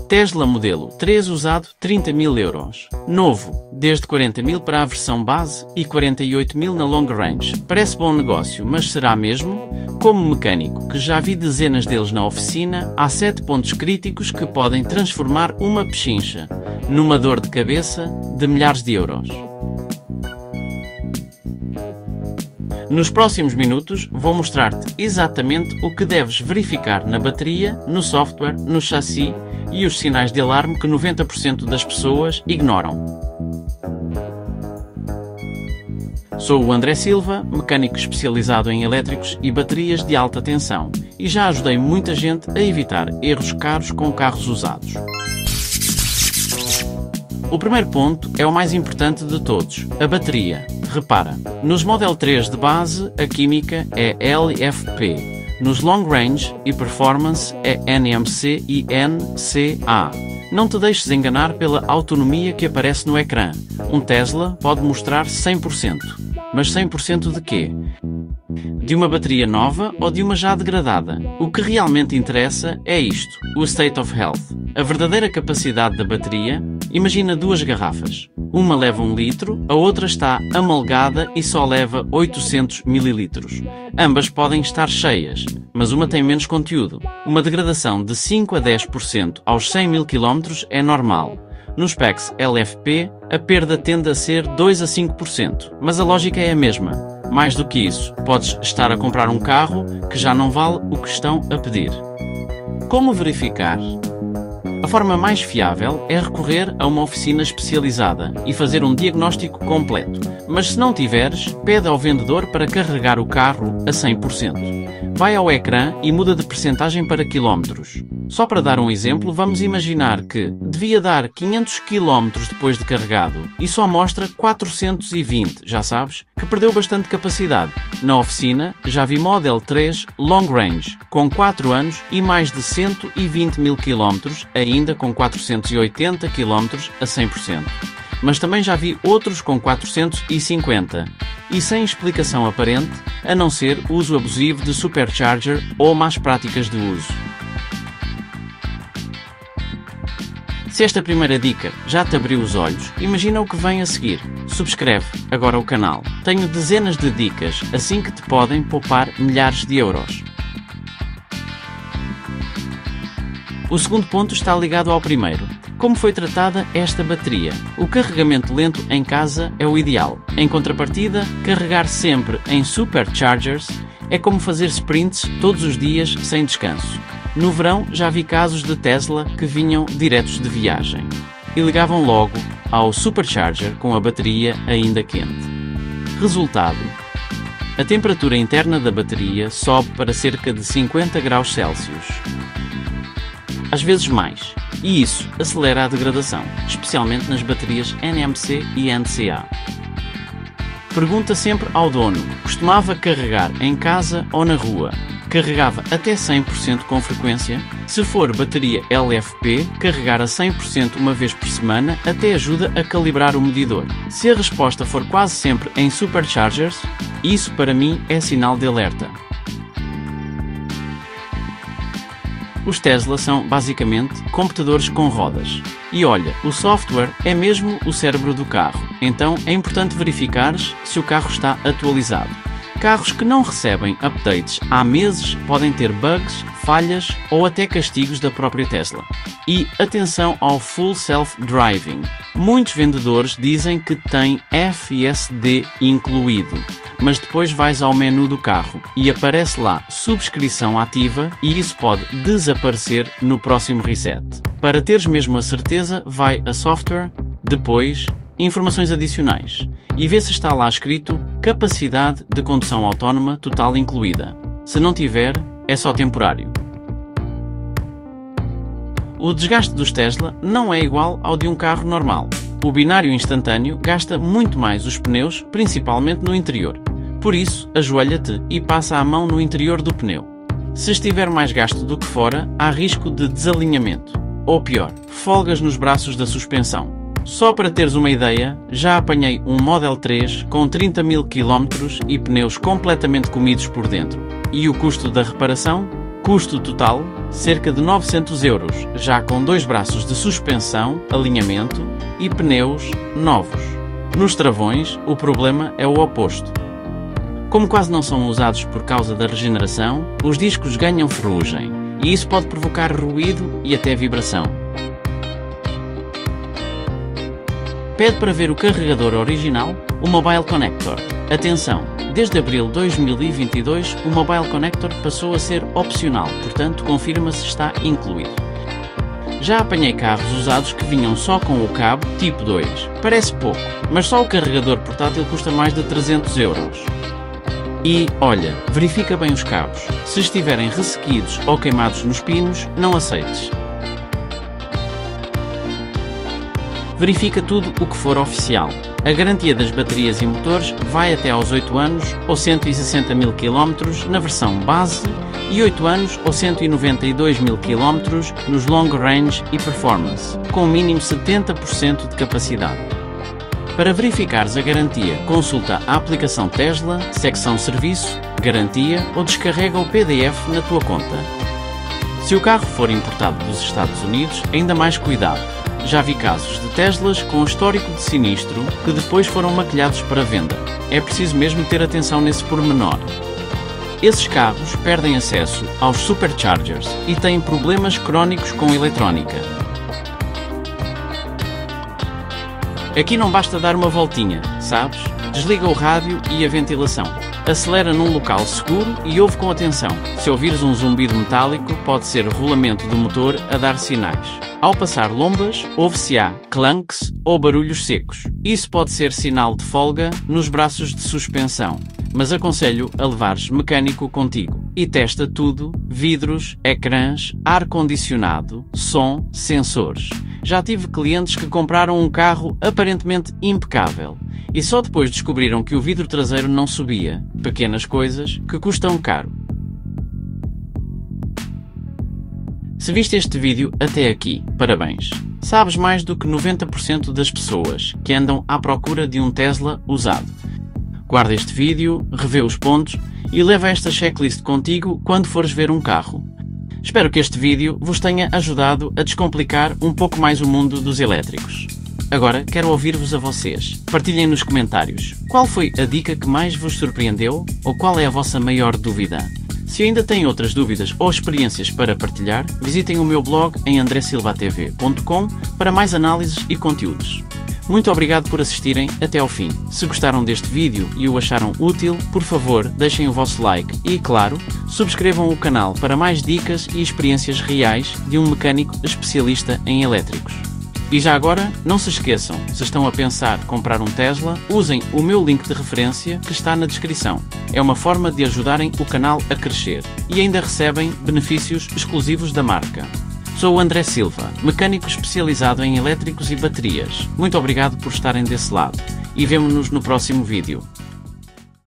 Tesla modelo 3 usado 30.000 euros. Novo, desde 40.000 para a versão base e 48.000 na long range. Parece bom negócio, mas será mesmo? Como mecânico, que já vi dezenas deles na oficina, há 7 pontos críticos que podem transformar uma pechincha numa dor de cabeça de milhares de euros. Nos próximos minutos vou mostrar-te exatamente o que deves verificar na bateria, no software, no chassi e os sinais de alarme que 90% das pessoas ignoram. Sou o André Silva, mecânico especializado em elétricos e baterias de alta tensão, e já ajudei muita gente a evitar erros caros com carros usados. O primeiro ponto é o mais importante de todos, a bateria. Repara, nos Model 3 de base, a química é LFP. Nos Long Range e Performance é NMC e NCA. Não te deixes enganar pela autonomia que aparece no ecrã. Um Tesla pode mostrar 100%. Mas 100% de quê? De uma bateria nova ou de uma já degradada? O que realmente interessa é isto, o State of Health. A verdadeira capacidade da bateria. Imagina 2 garrafas. Uma leva 1 litro, a outra está amalgada e só leva 800 ml. Ambas podem estar cheias, mas uma tem menos conteúdo. Uma degradação de 5 a 10% aos 100.000 km é normal. Nos packs LFP, a perda tende a ser 2 a 5%, mas a lógica é a mesma. Mais do que isso, podes estar a comprar um carro que já não vale o que estão a pedir. Como verificar? A forma mais fiável é recorrer a uma oficina especializada e fazer um diagnóstico completo. Mas se não tiveres, pede ao vendedor para carregar o carro a 100%. Vai ao ecrã e muda de percentagem para quilómetros. Só para dar um exemplo, vamos imaginar que devia dar 500 km depois de carregado e só mostra 420, já sabes, que perdeu bastante capacidade. Na oficina, já vi Model 3 Long Range, com 4 anos e mais de 120.000 km, ainda com 480 km a 100%. Mas também já vi outros com 450, e sem explicação aparente, a não ser uso abusivo de supercharger ou más práticas de uso. Se esta primeira dica já te abriu os olhos, imagina o que vem a seguir. Subscreve agora o canal. Tenho dezenas de dicas assim que te podem poupar milhares de euros. O segundo ponto está ligado ao primeiro. Como foi tratada esta bateria? O carregamento lento em casa é o ideal. Em contrapartida, carregar sempre em superchargers é como fazer sprints todos os dias sem descanso. No verão já vi casos de Tesla que vinham diretos de viagem e ligavam logo ao supercharger com a bateria ainda quente. Resultado: a temperatura interna da bateria sobe para cerca de 50 graus Celsius. Às vezes mais, e isso acelera a degradação, especialmente nas baterias NMC e NCA. Pergunta sempre ao dono: costumava carregar em casa ou na rua? Carregava até 100% com frequência? Se for bateria LFP, carregar a 100% uma vez por semana até ajuda a calibrar o medidor. Se a resposta for quase sempre em superchargers, isso para mim é sinal de alerta. Os Tesla são basicamente computadores com rodas. E olha, o software é mesmo o cérebro do carro, então é importante verificares se o carro está atualizado. Carros que não recebem updates há meses podem ter bugs, falhas ou até castigos da própria Tesla. E atenção ao Full Self Driving. Muitos vendedores dizem que tem FSD incluído, mas depois vais ao menu do carro e aparece lá subscrição ativa e isso pode desaparecer no próximo reset. Para teres mesmo a certeza, vai a Software, depois Informações adicionais e vê se está lá escrito Capacidade de condução autónoma total incluída. Se não tiver, é só temporário. O desgaste dos Tesla não é igual ao de um carro normal. O binário instantâneo gasta muito mais os pneus, principalmente no interior. Por isso, ajoelha-te e passa a mão no interior do pneu. Se estiver mais gasto do que fora, há risco de desalinhamento. Ou pior, folgas nos braços da suspensão. Só para teres uma ideia, já apanhei um Model 3 com 30.000 km e pneus completamente comidos por dentro. E o custo da reparação? Custo total, cerca de 900 €, já com 2 braços de suspensão, alinhamento e pneus novos. Nos travões, o problema é o oposto. Como quase não são usados por causa da regeneração, os discos ganham ferrugem, e isso pode provocar ruído e até vibração. Pede para ver o carregador original, o Mobile Connector. Atenção! Desde abril de 2022, o Mobile Connector passou a ser opcional, portanto confirma se está incluído. Já apanhei carros usados que vinham só com o cabo tipo 2. Parece pouco, mas só o carregador portátil custa mais de 300 €. E, olha, verifica bem os cabos. Se estiverem ressequidos ou queimados nos pinos, não aceites. Verifica tudo o que for oficial. A garantia das baterias e motores vai até aos 8 anos ou 160 mil km na versão base e 8 anos ou 192 mil km nos Long Range e Performance, com mínimo 70% de capacidade. Para verificares a garantia, consulta a aplicação Tesla, secção Serviço, Garantia ou descarrega o PDF na tua conta. Se o carro for importado dos Estados Unidos, ainda mais cuidado. Já vi casos de Teslas com histórico de sinistro que depois foram maquilhados para venda. É preciso mesmo ter atenção nesse pormenor. Esses carros perdem acesso aos superchargers e têm problemas crónicos com eletrónica. Aqui não basta dar uma voltinha, sabes? Desliga o rádio e a ventilação. Acelera num local seguro e ouve com atenção. Se ouvires um zumbido metálico, pode ser o rolamento do motor a dar sinais. Ao passar lombas, ouve-se-á clunks ou barulhos secos. Isso pode ser sinal de folga nos braços de suspensão, mas aconselho a levares mecânico contigo. E testa tudo: vidros, ecrãs, ar-condicionado, som, sensores. Já tive clientes que compraram um carro aparentemente impecável e só depois descobriram que o vidro traseiro não subia. Pequenas coisas que custam caro. Se viste este vídeo até aqui, parabéns! Sabes mais do que 90% das pessoas que andam à procura de um Tesla usado. Guarda este vídeo, revê os pontos e leva esta checklist contigo quando fores ver um carro. Espero que este vídeo vos tenha ajudado a descomplicar um pouco mais o mundo dos elétricos. Agora quero ouvir-vos a vocês. Partilhem nos comentários qual foi a dica que mais vos surpreendeu ou qual é a vossa maior dúvida. Se ainda têm outras dúvidas ou experiências para partilhar, visitem o meu blog em andresilvatv.com para mais análises e conteúdos. Muito obrigado por assistirem até ao fim. Se gostaram deste vídeo e o acharam útil, por favor, deixem o vosso like e, claro, subscrevam o canal para mais dicas e experiências reais de um mecânico especialista em elétricos. E já agora, não se esqueçam, se estão a pensar comprar um Tesla, usem o meu link de referência que está na descrição. É uma forma de ajudarem o canal a crescer e ainda recebem benefícios exclusivos da marca. Sou o André Silva, mecânico especializado em elétricos e baterias. Muito obrigado por estarem desse lado e vemo-nos no próximo vídeo.